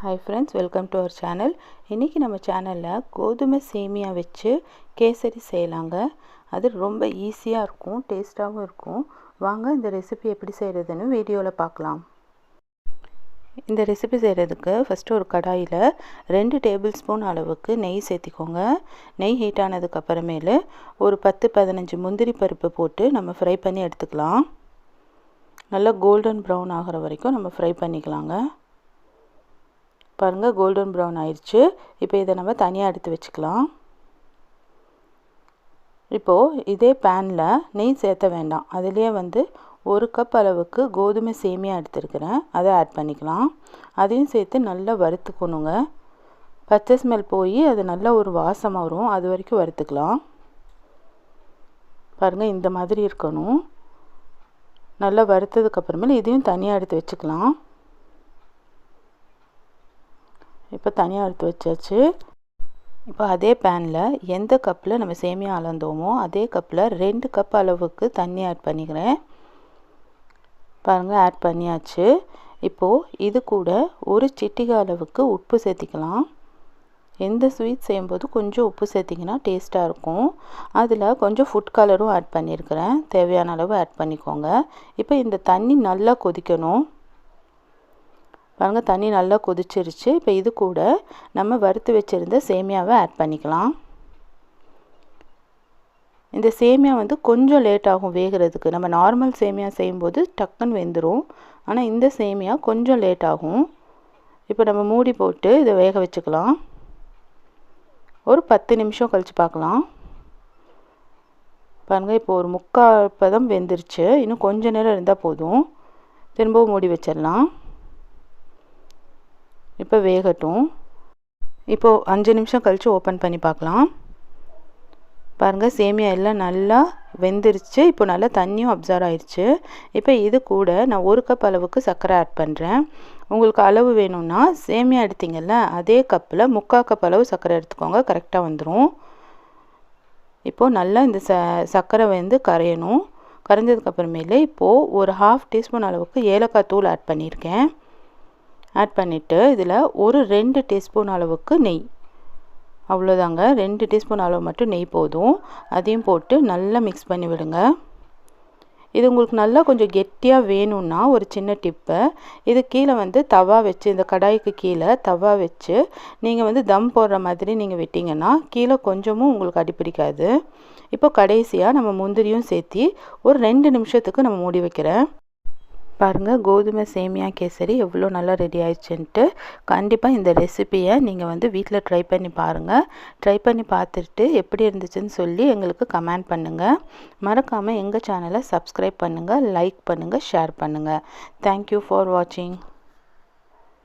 Hi friends, welcome to our channel. இன்னைக்கு நம்ம சேனல்ல கோதுமை சேமியா வச்சு கேசரி செய்யலாங்க. அது ரொம்ப ஈஸியா இருக்கும், டேஸ்டாவும் இருக்கும். வாங்க இந்த ரெசிபி எப்படி செய்யறதுன்னு வீடியோல பார்க்கலாம். இந்த ரெசிபி செய்யறதுக்கு ஃபர்ஸ்ட் ஒரு கடாயில 2 டேபிள்ஸ்பூன் அளவுக்கு நெய் சேர்த்திக்கோங்க. நெய் ஹீட் ஆனதுக்கு அப்புறமேல ஒரு 10-15 முந்திரி பருப்பு போட்டு நம்ம ஃப்ரை பண்ணி எடுத்துக்கலாம். நல்லா கோல்டன் ப்ரௌன் ஆகுற வரைக்கும் நம்ம ஃப்ரை பண்ணிக்கலாங்க. பாருங்க கோல்டன் ப்ரௌன் ஆயிடுச்சு. இப்போ இதை நம்ம தனியாக எடுத்து வச்சுக்கலாம். இப்போது இதே பேனில் நெய் சேர்த்த வேண்டாம், அதுலேயே ஒரு கப் அளவுக்கு கோதுமை சேமியா எடுத்துருக்கிறேன், அதை ஆட் பண்ணிக்கலாம். அதையும் சேர்த்து நல்லா வறுத்துக்கணுங்க. பச்சை ஸ்மெல் போய் அது நல்ல ஒரு வாசம் வரும், அது வரைக்கும் வறுத்துக்கலாம். பாருங்கள் இந்த மாதிரி இருக்கணும். நல்லா வறுத்ததுக்கப்புறமேல இதையும் தனியாக எடுத்து வச்சுக்கலாம். இப்போ தனியாக எடுத்து வச்சாச்சு. இப்போ அதே பேனில் எந்த கப்பில் நம்ம சேமியா அளந்தோமோ அதே கப்பில் 2 கப் அளவுக்கு தண்ணி ஆட் பண்ணிக்கிறேன். பாருங்கள் ஆட் பண்ணியாச்சு. இப்போது இது கூட ஒரு சிட்டிகை அளவுக்கு உப்பு சேர்த்திக்கலாம். எந்த ஸ்வீட் செய்யும்போது கொஞ்சம் உப்பு சேர்த்திங்கன்னா டேஸ்ட்டாக இருக்கும். அதில் கொஞ்சம் ஃபுட் கலரும் ஆட் பண்ணியிருக்கிறேன், தேவையான அளவு ஆட் பண்ணிக்கோங்க. இப்போ இந்த தண்ணி நல்லா கொதிக்கணும். பாருங்கள் தண்ணி நல்லா கொதிச்சிருச்சு. இப்போ இது கூட நம்ம வறுத்து வச்சுருந்த சேமியாவை ஆட் பண்ணிக்கலாம். இந்த சேமியா கொஞ்சம் லேட் ஆகும் வேகிறதுக்கு. நம்ம நார்மல் சேமியா செய்யும்போது டக்குன்னு வெந்துடும், ஆனால் இந்த சேமியா கொஞ்சம் லேட் ஆகும். இப்போ நம்ம மூடி போட்டு இதை வேக வச்சுக்கலாம். ஒரு 10 நிமிஷம் கழித்து பார்க்கலாம். பாருங்கள் இப்போ ஒரு 3/4 பதம் வெந்துருச்சு. இன்னும் கொஞ்சம் நேரம் இருந்தால் போதும். திரும்பவும் மூடி வச்சிடலாம். இப்போ வேகட்டும். இப்போது 5 நிமிஷம் கழித்து ஓப்பன் பண்ணி பார்க்கலாம். பாருங்கள் சேமியா எல்லாம் நல்லா வெந்துருச்சு. இப்போ நல்லா தண்ணியும் அப்சர்வ் ஆயிடுச்சு. இப்போ இது கூட நான் 1 கப் அளவுக்கு சர்க்கரை ஆட் பண்ணுறேன். உங்களுக்கு அளவு வேணும்னா சேமியா எடுத்தீங்கல்ல அதே கப்பில் 3/4 கப் அளவு சர்க்கரை எடுத்துக்கோங்க, கரெக்டாக வந்துடும். இப்போது நல்லா இந்த சர்க்கரை கரையணும். கரைஞ்சதுக்கப்புறமேலே இப்போது ஒரு 1/2 டீஸ்பூன் அளவுக்கு ஏலக்காய் தூள் ஆட் பண்ணியிருக்கேன். ஆட் பண்ணிவிட்டு இதில் ஒரு 2 டீஸ்பூன் அளவுக்கு நெய், அவ்வளோதாங்க, 2 டீஸ்பூன் அளவு மட்டும் நெய் போதும். அதையும் போட்டு நல்லா மிக்ஸ் பண்ணி விடுங்க. இது உங்களுக்கு நல்லா கொஞ்சம் கெட்டியாக வேணும்னா ஒரு சின்ன டிப்பு, இது கீழே தவா வச்சு, இந்த கடாய்க்கு கீழே தவா வச்சு நீங்கள் தம் போடுற மாதிரி நீங்கள் விட்டிங்கன்னா கீழே கொஞ்சமும் உங்களுக்கு அடிப்பிடிக்காது. இப்போ கடைசியாக நம்ம முந்திரியும் சேர்த்தி ஒரு 2 நிமிஷத்துக்கு நம்ம மூடி வைக்கிறேன். பாருங்கள் கோதுமை சேமியா கேசரி எவ்வளோ நல்லா ரெடி ஆயிடுச்சுன்ட்டு. கண்டிப்பாக இந்த ரெசிப்பியை நீங்கள் வீட்டில் ட்ரை பண்ணி பாருங்கள். ட்ரை பண்ணி பார்த்துட்டு எப்படி இருந்துச்சுன்னு சொல்லி எங்களுக்கு கமெண்ட் பண்ணுங்கள். மறக்காமல் எங்கள் சேனலை சப்ஸ்கிரைப் பண்ணுங்கள், லைக் பண்ணுங்கள், ஷேர் பண்ணுங்கள். தேங்க்யூ ஃபார் வாட்சிங்.